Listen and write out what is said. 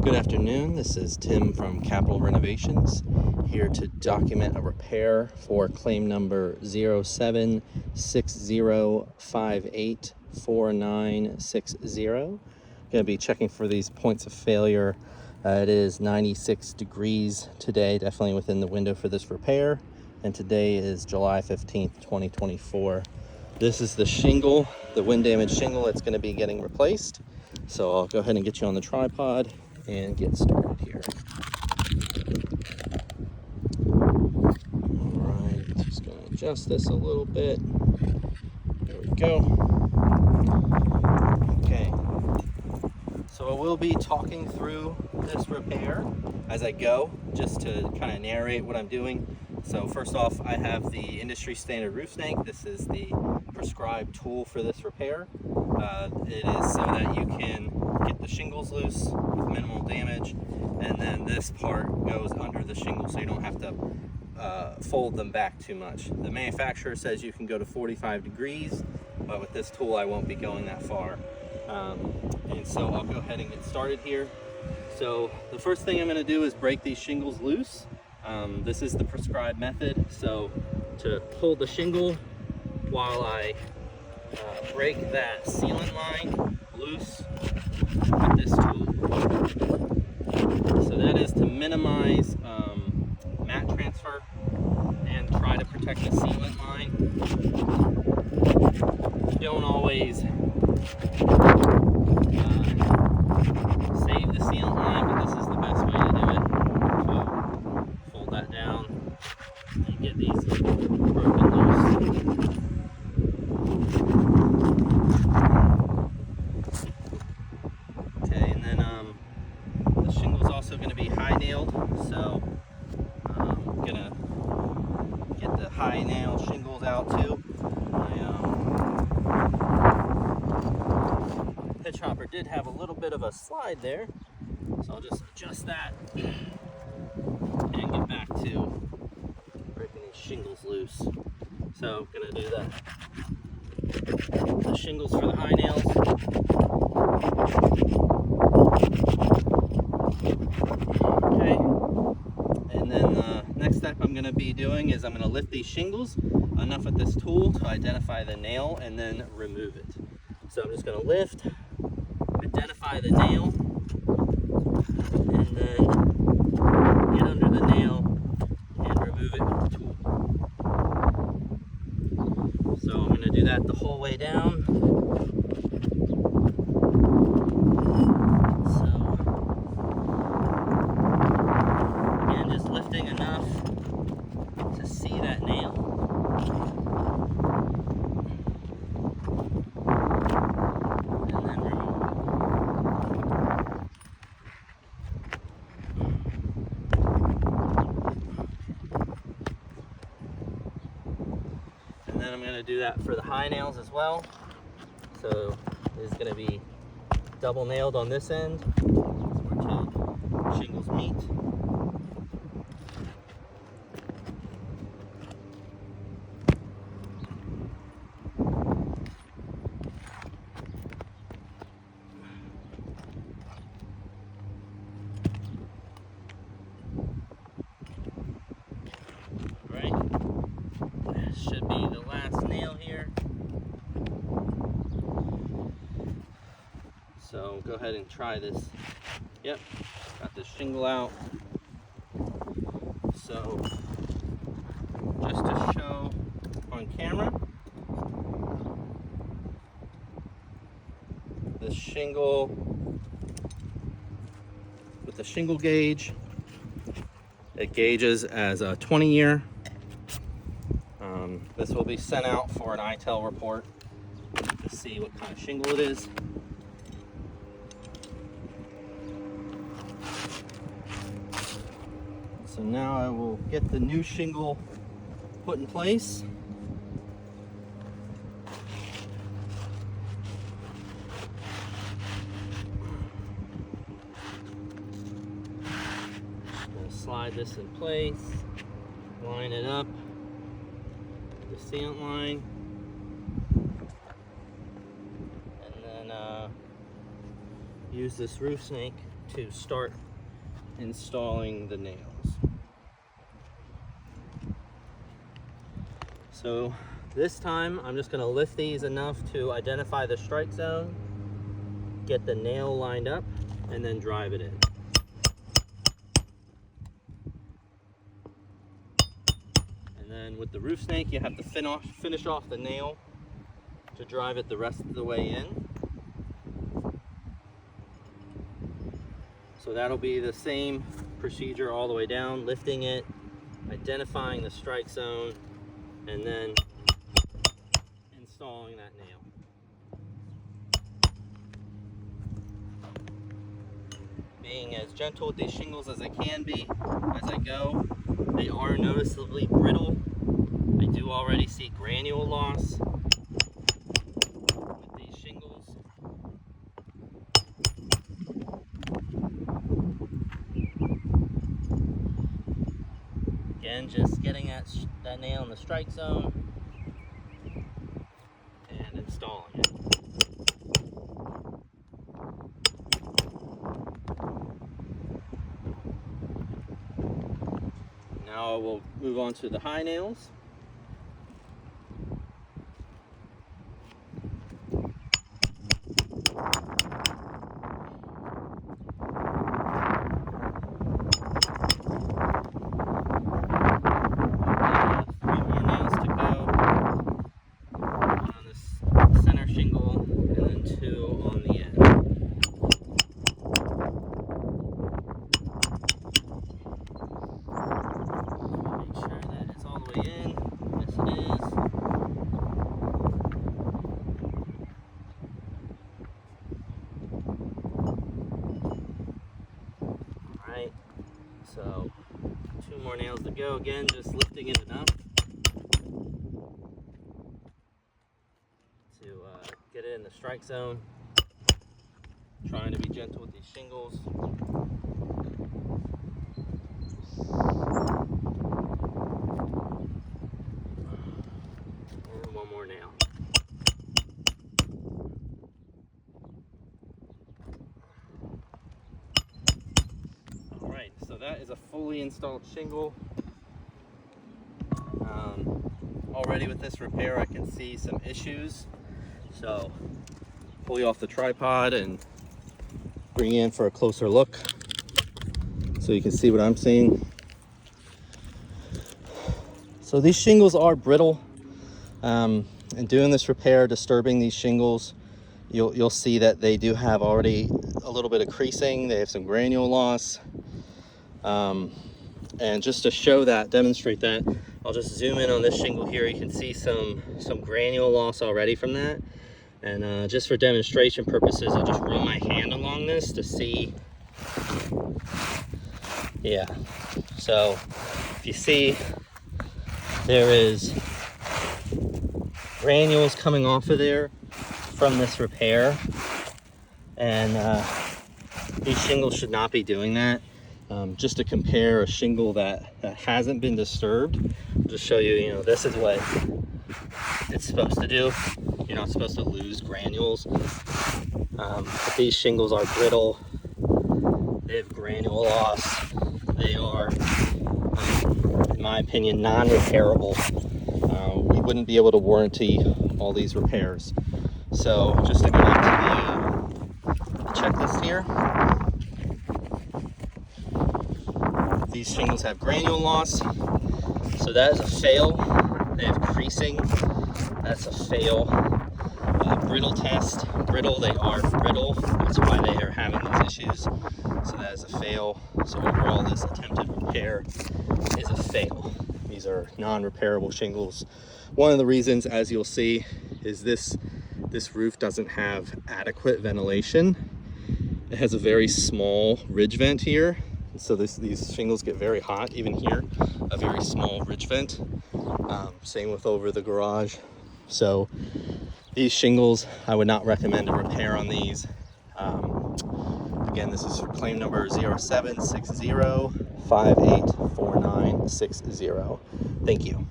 Good afternoon, this is Tim from Capital Renovations, here to document a repair for claim number 0760584960. Going to be checking for these points of failure. It is 96 degrees today, definitely within the window for this repair, and today is July 15th, 2024. This is the shingle, the wind damage shingle that's going to be getting replaced. So I'll go ahead and get you on the tripod and get started here. All right, just going to adjust this a little bit. There we go. Okay, so I will be talking through this repair as I go, just to kind of narrate what I'm doing. So first off, I have the industry standard roof snake. This is the prescribed tool for this repair. It is so that you can get the shingles loose with minimal damage, and then this part goes under the shingles so you don't have to fold them back too much. The manufacturer says you can go to 45 degrees, but with this tool I won't be going that far. And so I'll go ahead and get started here. So the first thing I'm going to do is break these shingles loose. This is the prescribed method. So to pull the shingle while I break that sealant line loose with this tool. So that is to minimize mat transfer and try to protect the sealant line. You don't always save the sealant line, but this is the best way to do it. So fold that down and get these broken loose. Okay, and then the shingle's also going to be high nailed, so I'm going to get the high nail shingles out too. My pitch hopper did have a little bit of a slide there, so I'll just adjust that and get back to breaking these shingles loose. So I'm going to do the shingles for the high nails. Okay, and then the next step I'm going to be doing is I'm going to lift these shingles enough with this tool to identify the nail and then remove it. So I'm just going to lift, identify the nail, and then get under the nail and remove it with the tool. So I'm going to do that the whole way down. So again, just lifting enough to see that nail. And then remove it. And then I'm going to do that for the high nails as well. So it's going to be double nailed on this end. That's where two shingles meet. Should be the last nail here. So go ahead and try this. Yep, got this shingle out. So just to show on camera, this shingle with the shingle gauge, it gauges as a 20-year. This will be sent out for an ITEL report to see what kind of shingle it is. So now I will get the new shingle put in place. Just going to slide this in place, line it up. The sealant line, and then use this roof snake to start installing the nails. So this time I'm just going to lift these enough to identify the strike zone, get the nail lined up, and then drive it in. And then with the roof snake, you have to finish off the nail to drive it the rest of the way in. So that'll be the same procedure all the way down, lifting it, identifying the strike zone, and then installing that nail. Being as gentle with these shingles as I can be as I go. They are noticeably brittle. I do already see granule loss with these shingles. Again, just getting that nail in the strike zone and installing it. Now we'll move on to the high nails. So 2 more nails to go. Again, just lifting it enough to get it in the strike zone. Trying to be gentle with these shingles. And 1 more nail. So that is a fully installed shingle. Already with this repair I can see some issues. So pull you off the tripod and bring you in for a closer look so you can see what I'm seeing. So these shingles are brittle. And doing this repair, disturbing these shingles, you'll see that they do have already a little bit of creasing. They have some granule loss. And just to show that, demonstrate that, I'll just zoom in on this shingle here. You can see some granule loss already from that. And just for demonstration purposes, I'll just run my hand along this to see. Yeah, so if you see, there is granules coming off of there from this repair. And these shingles should not be doing that. Just to compare a shingle that hasn't been disturbed, I'll just show you, this is what it's supposed to do. You're not supposed to lose granules. But these shingles are brittle. They have granule loss. They are, in my opinion, non-repairable. We wouldn't be able to warranty all these repairs. So just to go back to the checklist here. These shingles have granule loss, so that is a fail. They have creasing, that's a fail. Brittle test, brittle, they are brittle, that's why they are having these issues. So that is a fail. So overall, this attempted repair is a fail. These are non-repairable shingles. One of the reasons, as you'll see, is this roof doesn't have adequate ventilation. It has a very small ridge vent here. So these shingles get very hot, even here, a very small ridge vent. Same with over the garage. So these shingles, I would not recommend a repair on these. Again, this is claim number 0760584960. Thank you.